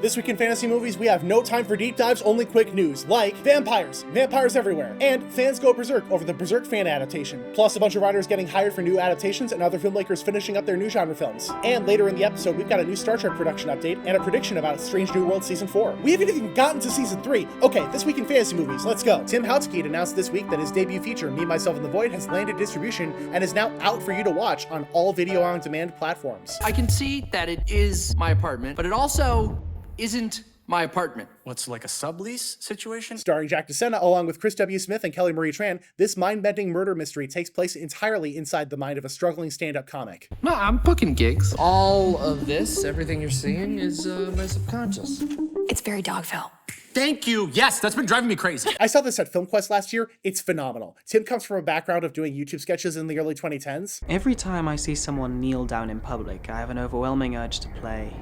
This week in fantasy movies, we have no time for deep dives, only quick news, like vampires everywhere, and fans go berserk over the Berserk fan adaptation, plus a bunch of writers getting hired for new adaptations and other filmmakers finishing up their new genre films. And later in the episode, we've got a new Star Trek production update and a prediction about Strange New World Season 4. We haven't even gotten to Season 3. Okay, this week in fantasy movies, let's go. Tim Houtskeed announced this week that his debut feature, Me, Myself, and the Void, has landed distribution and is now out for you to watch on all video-on-demand platforms. I can see that it is my apartment, but it also isn't my apartment. What's like a sublease situation? Starring Jack DeSena along with Chris W. Smith and Kelly Marie Tran, this mind-bending murder mystery takes place entirely inside the mind of a struggling stand-up comic. No, I'm booking gigs. All of this, everything you're seeing, is my subconscious. It's very Dogville. Thank you. Yes, that's been driving me crazy. I saw this at FilmQuest last year. It's phenomenal. Tim comes from a background of doing YouTube sketches in the early 2010s. Every time I see someone kneel down in public, I have an overwhelming urge to play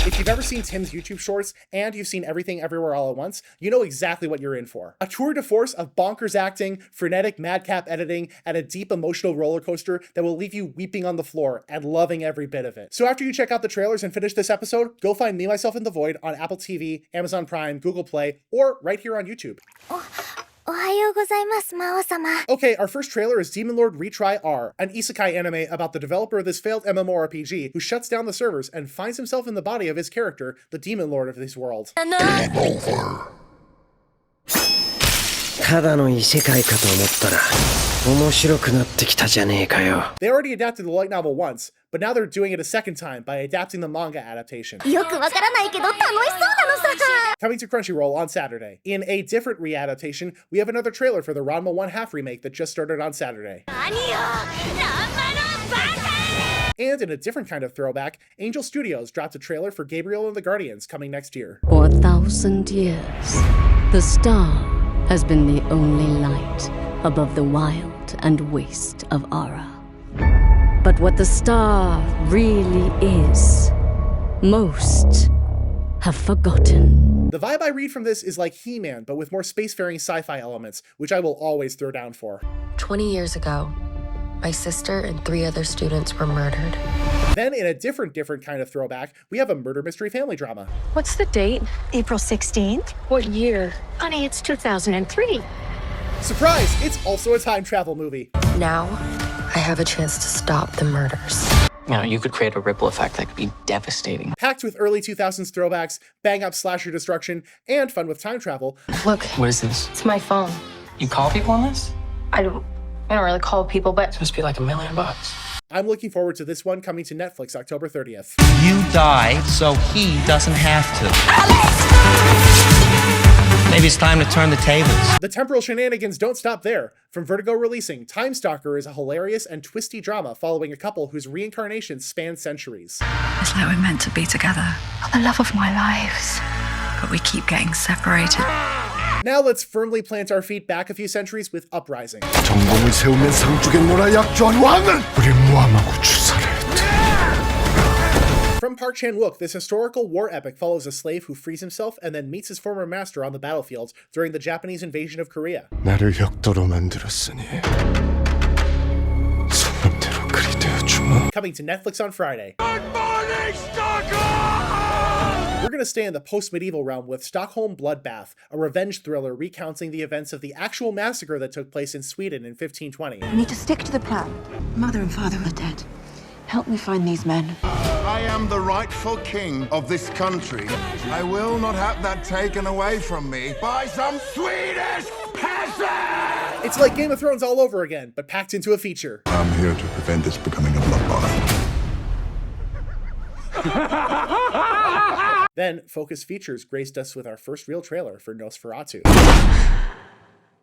If you've ever seen Tim's YouTube shorts and you've seen Everything Everywhere All at Once, you know exactly what you're in for. A tour de force of bonkers acting, frenetic madcap editing, and a deep emotional roller coaster that will leave you weeping on the floor and loving every bit of it. So after you check out the trailers and finish this episode, go find Me, Myself, and the Void on Apple TV, Amazon Prime, Google Play, or right here on YouTube. Okay, our first trailer is Demon Lord Retry R, an isekai anime about the developer of this failed MMORPG who shuts down the servers and finds himself in the body of his character, the Demon Lord of this world. They already adapted the light novel once, but now they're doing it a second time by adapting the manga adaptation. Coming to Crunchyroll on Saturday. In a different readaptation, we have another trailer for the Ranma 1/2 remake that just started on Saturday. And in a different kind of throwback, Angel Studios dropped a trailer for Gabriel and the Guardians coming next year. For 1,000 years, the star has been the only light above the wild and waste of Ara. But what the star really is, most have forgotten. The vibe I read from this is like He-Man, but with more spacefaring sci-fi elements, which I will always throw down for. 20 years ago, my sister and 3 other students were murdered. Then in a different kind of throwback, we have a murder mystery family drama. What's the date? April 16th. What year? Honey, it's 2003. Surprise! It's also a time travel movie. Now, I have a chance to stop the murders. You know, you could create a ripple effect that could be devastating. Packed with early 2000s throwbacks, bang-up slasher destruction, and fun with time travel. Look. What is this? It's my phone. You call people on this? I don't really call people, but It's supposed to be like $1 million. I'm looking forward to this one coming to Netflix October 30th. You die so he doesn't have to. Maybe it's time to turn the tables. The temporal shenanigans don't stop there. From Vertigo releasing, Time Stalker is a hilarious and twisty drama following a couple whose reincarnations span centuries. It's like we're meant to be together. You're the love of my lives. But we keep getting separated. Now let's firmly plant our feet back a few centuries with Uprising. From Park Chan-wook, this historical war epic follows a slave who frees himself and then meets his former master on the battlefields during the Japanese invasion of Korea. Coming to Netflix on Friday. We're going to stay in the post-medieval realm with Stockholm Bloodbath, a revenge thriller recounting the events of the actual massacre that took place in Sweden in 1520. We need to stick to the plan. Mother and father are dead. Help me find these men. I am the rightful king of this country. I will not have that taken away from me by some Swedish peasant! It's like Game of Thrones all over again, but packed into a feature. I'm here to prevent this becoming a bloodbath. Then, Focus Features graced us with our first real trailer for Nosferatu,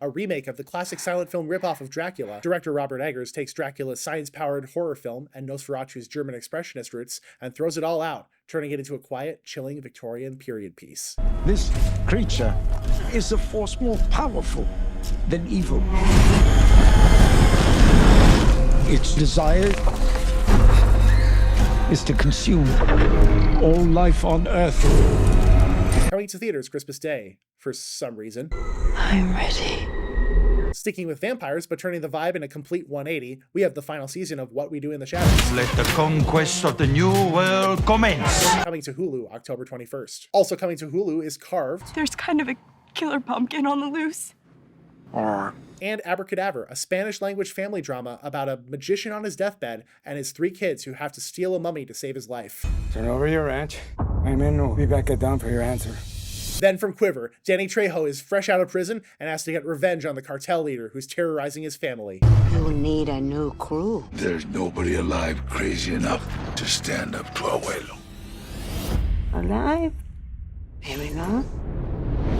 a remake of the classic silent film ripoff of Dracula. Director Robert Eggers takes Dracula's science-powered horror film and Nosferatu's German expressionist roots and throws it all out, turning it into a quiet, chilling Victorian period piece. This creature is a force more powerful than evil. Its desire is to consume all life on Earth. Coming to theaters Christmas Day, for some reason. I'm ready. Sticking with vampires, but turning the vibe in a complete 180, we have the final season of What We Do in the Shadows. Let the conquest of the new world commence. Coming to Hulu October 21st. Also coming to Hulu is Carved. There's kind of a killer pumpkin on the loose. And Abracadabra, a Spanish-language family drama about a magician on his deathbed and his 3 kids who have to steal a mummy to save his life. Turn over your ranch. My men will be back at dawn for your answer. Then from Quiver, Danny Trejo is fresh out of prison and has to get revenge on the cartel leader who's terrorizing his family. You need a new crew. There's nobody alive crazy enough to stand up to Abuelo. Alive? Maybe not.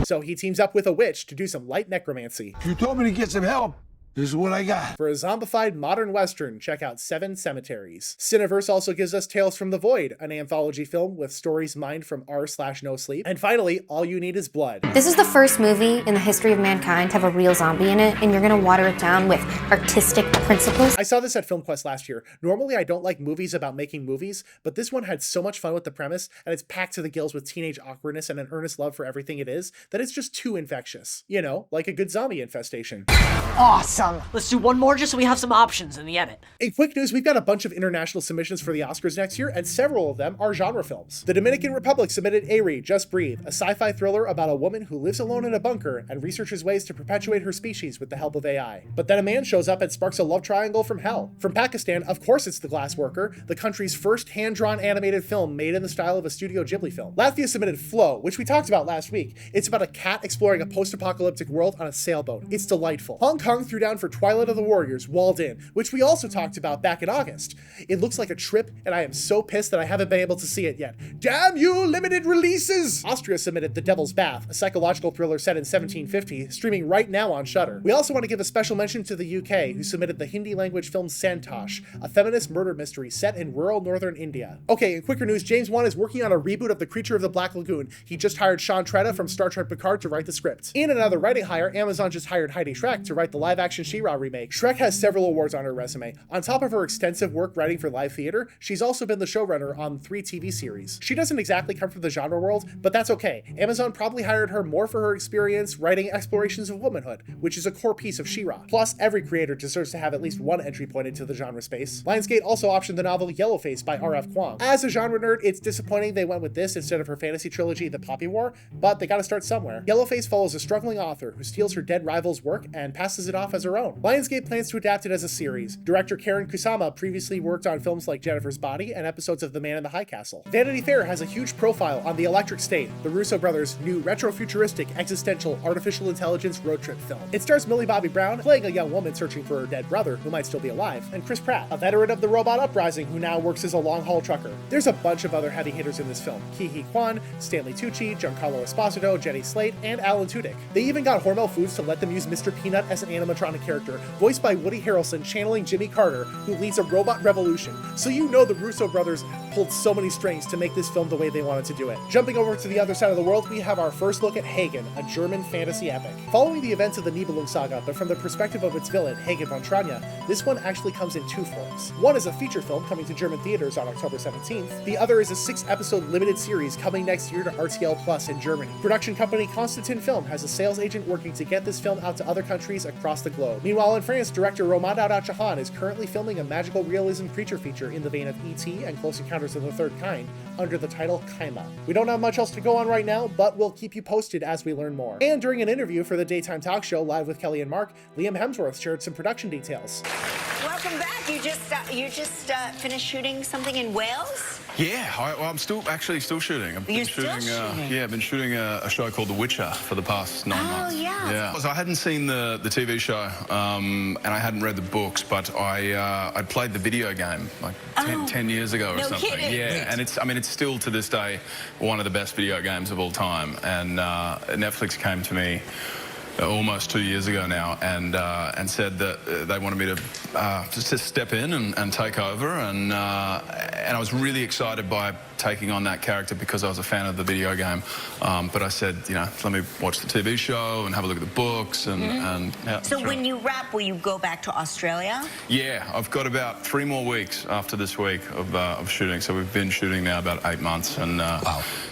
So he teams up with a witch to do some light necromancy. You told me to get some help. This is what I got. For a zombified modern western, check out 7 Cemeteries. Cineverse also gives us Tales from the Void, an anthology film with stories mined from r/no sleep. And finally, All You Need Is Blood. This is the first movie in the history of mankind to have a real zombie in it, and you're gonna water it down with artistic principles. I saw this at FilmQuest last year. Normally I don't like movies about making movies, but this one had so much fun with the premise, and it's packed to the gills with teenage awkwardness and an earnest love for everything it is, that it's just too infectious. You know, like a good zombie infestation. Awesome. Let's do one more just so we have some options in the edit. In quick news, we've got a bunch of international submissions for the Oscars next year, and several of them are genre films. The Dominican Republic submitted Aerie, Just Breathe, a sci-fi thriller about a woman who lives alone in a bunker and researches ways to perpetuate her species with the help of AI. But then a man shows up and sparks a love triangle from hell. From Pakistan, of course it's The Glass Worker, the country's first hand-drawn animated film made in the style of a Studio Ghibli film. Latvia submitted Flow, which we talked about last week. It's about a cat exploring a post-apocalyptic world on a sailboat. It's delightful. Hong Kong threw down for Twilight of the Warriors, Walled In, which we also talked about back in August. It looks like a trip, and I am so pissed that I haven't been able to see it yet. Damn you, limited releases! Austria submitted The Devil's Bath, a psychological thriller set in 1750, streaming right now on Shudder. We also want to give a special mention to the UK, who submitted the Hindi-language film Santosh, a feminist murder mystery set in rural northern India. Okay, in quicker news, James Wan is working on a reboot of The Creature of the Black Lagoon. He just hired Sean Tretta from Star Trek Picard to write the script. In another writing hire, Amazon just hired Heidi Schreck to write the live-action She-Ra remake. Schreck has several awards on her resume. On top of her extensive work writing for live theater, she's also been the showrunner on 3 TV series. She doesn't exactly come from the genre world, but that's okay. Amazon probably hired her more for her experience writing explorations of womanhood, which is a core piece of She-Ra. Plus, every creator deserves to have at least one entry point into the genre space. Lionsgate also optioned the novel Yellowface by R.F. Kuang. As a genre nerd, it's disappointing they went with this instead of her fantasy trilogy The Poppy War, but they gotta start somewhere. Yellowface follows a struggling author who steals her dead rival's work and passes it off as her own. Lionsgate plans to adapt it as a series. Director Karen Kusama previously worked on films like Jennifer's Body and episodes of The Man in the High Castle. Vanity Fair has a huge profile on The Electric State, the Russo brothers' new retro-futuristic, existential, artificial intelligence road trip film. It stars Millie Bobby Brown playing a young woman searching for her dead brother, who might still be alive, and Chris Pratt, a veteran of the robot uprising who now works as a long-haul trucker. There's a bunch of other heavy hitters in this film: Ke-Huy Quan, Stanley Tucci, Giancarlo Esposito, Jenny Slate, and Alan Tudyk. They even got Hormel Foods to let them use Mr. Peanut as an animatronic character, voiced by Woody Harrelson channeling Jimmy Carter, who leads a robot revolution. So you know the Russo brothers pulled so many strings to make this film the way they wanted to do it. Jumping over to the other side of the world, we have our first look at Hagen, a German fantasy epic. Following the events of the Nibelung Saga, but from the perspective of its villain, Hagen von Tranya, this one actually comes in 2 forms. One is a feature film coming to German theaters on October 17th. The other is a 6-episode limited series coming next year to RTL Plus in Germany. Production company Constantin Film has a sales agent working to get this film out to other countries across the globe. Meanwhile, in France, director Romain Dadachahan is currently filming a magical realism creature feature in the vein of E.T. and Close Encounters of the Third Kind under the title Kaima. We don't have much else to go on right now, but we'll keep you posted as we learn more. And during an interview for the Daytime Talk Show Live with Kelly and Mark, Liam Hemsworth shared some production details. Welcome back. You just finished shooting something in Wales? Yeah, I'm still shooting. I've been shooting a show called The Witcher for the past 9 months. Oh, yeah. I hadn't seen the TV show, and I hadn't read the books, but I played the video game like 10 years ago or something. Kidding. Yeah, and it's still to this day one of the best video games of all time. And Netflix came to me almost 2 years ago now, and said that they wanted me to just to step in and take over, and I was really excited by taking on that character because I was a fan of the video game. But I said, let me watch the TV show and have a look at the books, and yeah. So when you wrap, will you go back to Australia? Yeah, I've got about 3 more weeks after this week of shooting. So we've been shooting now about 8 months, and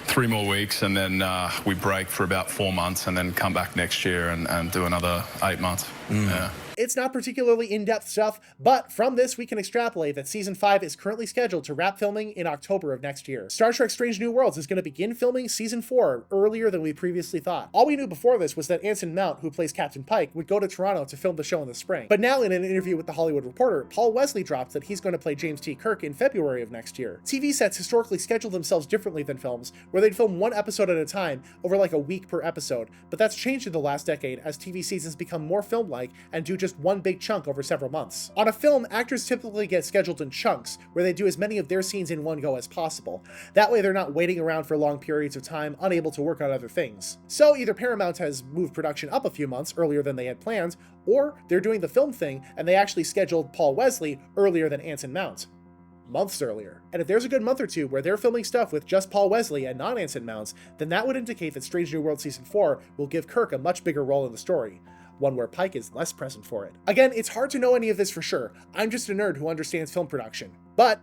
3 more weeks, and then we break for about 4 months, and then come back next year and do another 8 months. Yeah. It's not particularly in-depth stuff, but from this we can extrapolate that Season 5 is currently scheduled to wrap filming in October of next year. Star Trek Strange New Worlds is going to begin filming Season 4 earlier than we previously thought. All we knew before this was that Anson Mount, who plays Captain Pike, would go to Toronto to film the show in the spring. But now in an interview with The Hollywood Reporter, Paul Wesley dropped that he's going to play James T. Kirk in February of next year. TV sets historically schedule themselves differently than films, where they'd film one episode at a time over like a week per episode, but that's changed in the last decade as TV seasons become more film-like and do just one big chunk over several months. On a film, actors typically get scheduled in chunks, where they do as many of their scenes in one go as possible. That way they're not waiting around for long periods of time, unable to work on other things. So either Paramount has moved production up a few months earlier than they had planned, or they're doing the film thing and they actually scheduled Paul Wesley earlier than Anson Mount. Months earlier. And if there's a good month or two where they're filming stuff with just Paul Wesley and not Anson Mount, then that would indicate that Strange New World Season 4 will give Kirk a much bigger role in the story. One where Pike is less present for it. Again, it's hard to know any of this for sure. I'm just a nerd who understands film production. But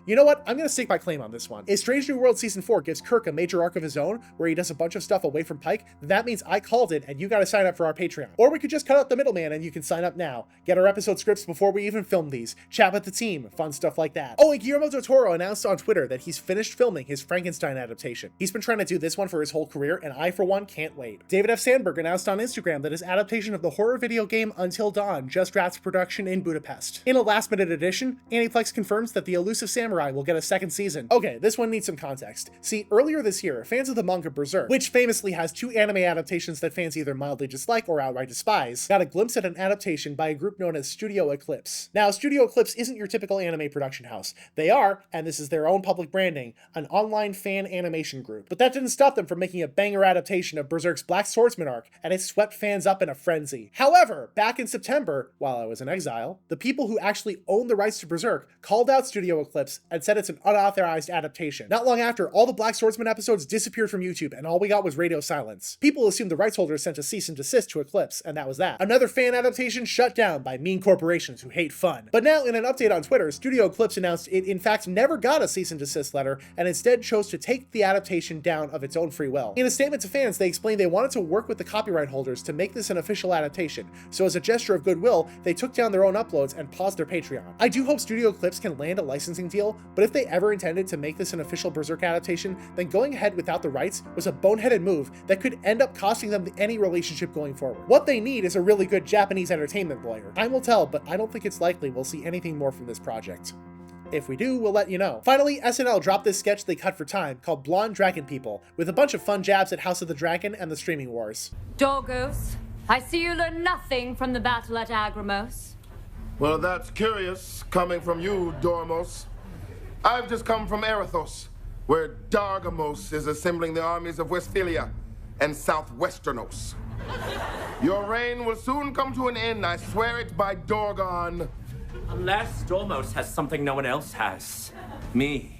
you know what? I'm going to stake my claim on this one. If Strange New World Season 4 gives Kirk a major arc of his own, where he does a bunch of stuff away from Pike, that means I called it and you got to sign up for our Patreon. Or we could just cut out the middleman and you can sign up now. Get our episode scripts before we even film these. Chat with the team. Fun stuff like that. Oh, and Guillermo del Toro announced on Twitter that he's finished filming his Frankenstein adaptation. He's been trying to do this one for his whole career, and I, for one, can't wait. David F. Sandberg announced on Instagram that his adaptation of the horror video game Until Dawn just wrapped production in Budapest. In a last-minute addition, Aniplex confirms that the Elusive Samurai will get a second season. Okay, this one needs some context. See, earlier this year, fans of the manga Berserk, which famously has 2 anime adaptations that fans either mildly dislike or outright despise, got a glimpse at an adaptation by a group known as Studio Eclipse. Now, Studio Eclipse isn't your typical anime production house. They are, and this is their own public branding, an online fan animation group. But that didn't stop them from making a banger adaptation of Berserk's Black Swordsman arc, and it swept fans up in a frenzy. However, back in September, while I was in exile, the people who actually own the rights to Berserk called out Studio Eclipse and said it's an unauthorized adaptation. Not long after, all the Black Swordsman episodes disappeared from YouTube, and all we got was radio silence. People assumed the rights holders sent a cease and desist to Eclipse, and that was that. Another fan adaptation shut down by mean corporations who hate fun. But now, in an update on Twitter, Studio Eclipse announced it in fact never got a cease and desist letter, and instead chose to take the adaptation down of its own free will. In a statement to fans, they explained they wanted to work with the copyright holders to make this an official adaptation, so as a gesture of goodwill, they took down their own uploads and paused their Patreon. I do hope Studio Eclipse can land a licensing deal, but if they ever intended to make this an official Berserk adaptation, then going ahead without the rights was a boneheaded move that could end up costing them any relationship going forward. What they need is a really good Japanese entertainment lawyer. Time will tell, but I don't think it's likely we'll see anything more from this project. If we do, we'll let you know. Finally, SNL dropped this sketch they cut for time called Blonde Dragon People, with a bunch of fun jabs at House of the Dragon and the streaming wars. Dorgos, I see you learned nothing from the battle at Agramos. Well, that's curious, coming from you, Dormos. I've just come from Erithos, where Dargamos is assembling the armies of Westphalia and Southwesternos. Your reign will soon come to an end, I swear it by Dorgon. Unless Dormos has something no one else has. Me.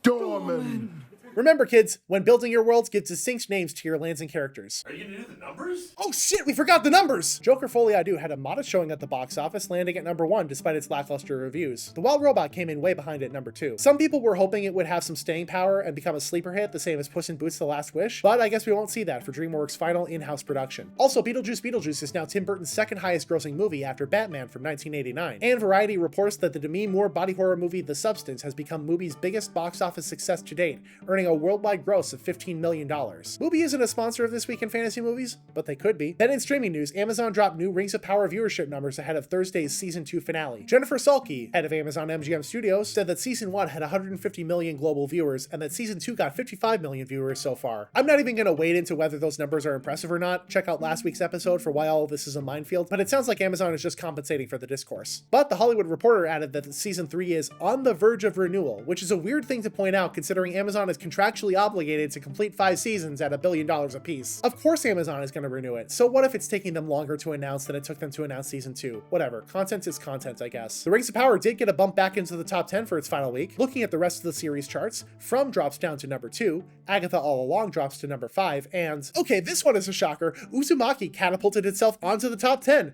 Dorman. Remember, kids, when building your worlds, give distinct names to your lands and characters. Are you gonna do the numbers? Oh shit, we forgot the numbers! Joker Folie à Deux had a modest showing at the box office, landing at number 1 despite its lackluster reviews. The Wild Robot came in way behind at number 2. Some people were hoping it would have some staying power and become a sleeper hit, the same as Puss in Boots: The Last Wish, but I guess we won't see that for DreamWorks' final in-house production. Also, Beetlejuice is now Tim Burton's second highest grossing movie after Batman from 1989. And Variety reports that the Demi Moore body horror movie The Substance has become Mubi's biggest box office success to date, earning a worldwide gross of $15 million. Mubi isn't a sponsor of This Week in Fantasy Movies, but they could be. Then in streaming news, Amazon dropped new Rings of Power viewership numbers ahead of Thursday's Season 2 finale. Jennifer Salke, head of Amazon MGM Studios, said that Season 1 had 150 million global viewers and that Season 2 got 55 million viewers so far. I'm not even going to wade into whether those numbers are impressive or not. Check out last week's episode for why all of this is a minefield, but it sounds like Amazon is just compensating for the discourse. But The Hollywood Reporter added that Season 3 is on the verge of renewal, which is a weird thing to point out considering Amazon is contractually obligated to complete 5 seasons at $1 billion apiece. Of course Amazon is going to renew it, so what if it's taking them longer to announce than it took them to announce Season 2? Whatever, content is content, I guess. The Rings of Power did get a bump back into the top 10 for its final week. Looking at the rest of the series charts, From drops down to number 2, Agatha All Along drops to number 5, and, okay, this one is a shocker, Uzumaki catapulted itself onto the top 10.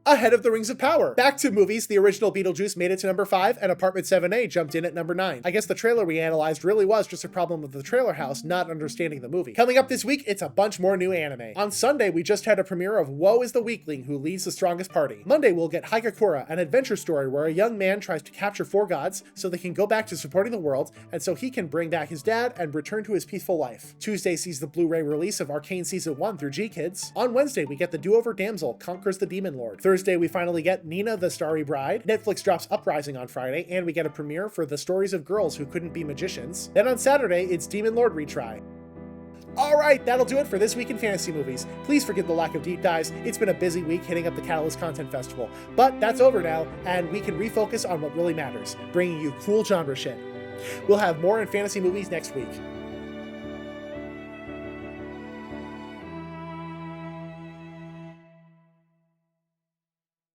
ahead of The Rings of Power. Back to movies, the original Beetlejuice made it to number 5, and Apartment 7A jumped in at number 9. I guess the trailer we analyzed really was just a problem of the trailer house not understanding the movie. Coming up this week, it's a bunch more new anime. On Sunday, we just had a premiere of Woe is the Weakling Who Leads the Strongest Party. Monday, we'll get Higakura, an adventure story where a young man tries to capture 4 gods so they can go back to supporting the world, and so he can bring back his dad and return to his peaceful life. Tuesday sees the Blu-ray release of Arcane Season 1 through G-Kids. On Wednesday, we get the Do-Over Damsel Conquers the Demon Lord. Thursday, we finally get Nina the Starry Bride. Netflix drops Uprising on Friday, and we get a premiere for The Stories of Girls Who Couldn't Be Magicians. Then on Saturday, it's Demon Lord Retry. Alright, that'll do it for this week in fantasy movies. Please forgive the lack of deep dives. It's been a busy week hitting up the Catalyst Content Festival. But that's over now, and we can refocus on what really matters, bringing you cool genre shit. We'll have more in fantasy movies next week.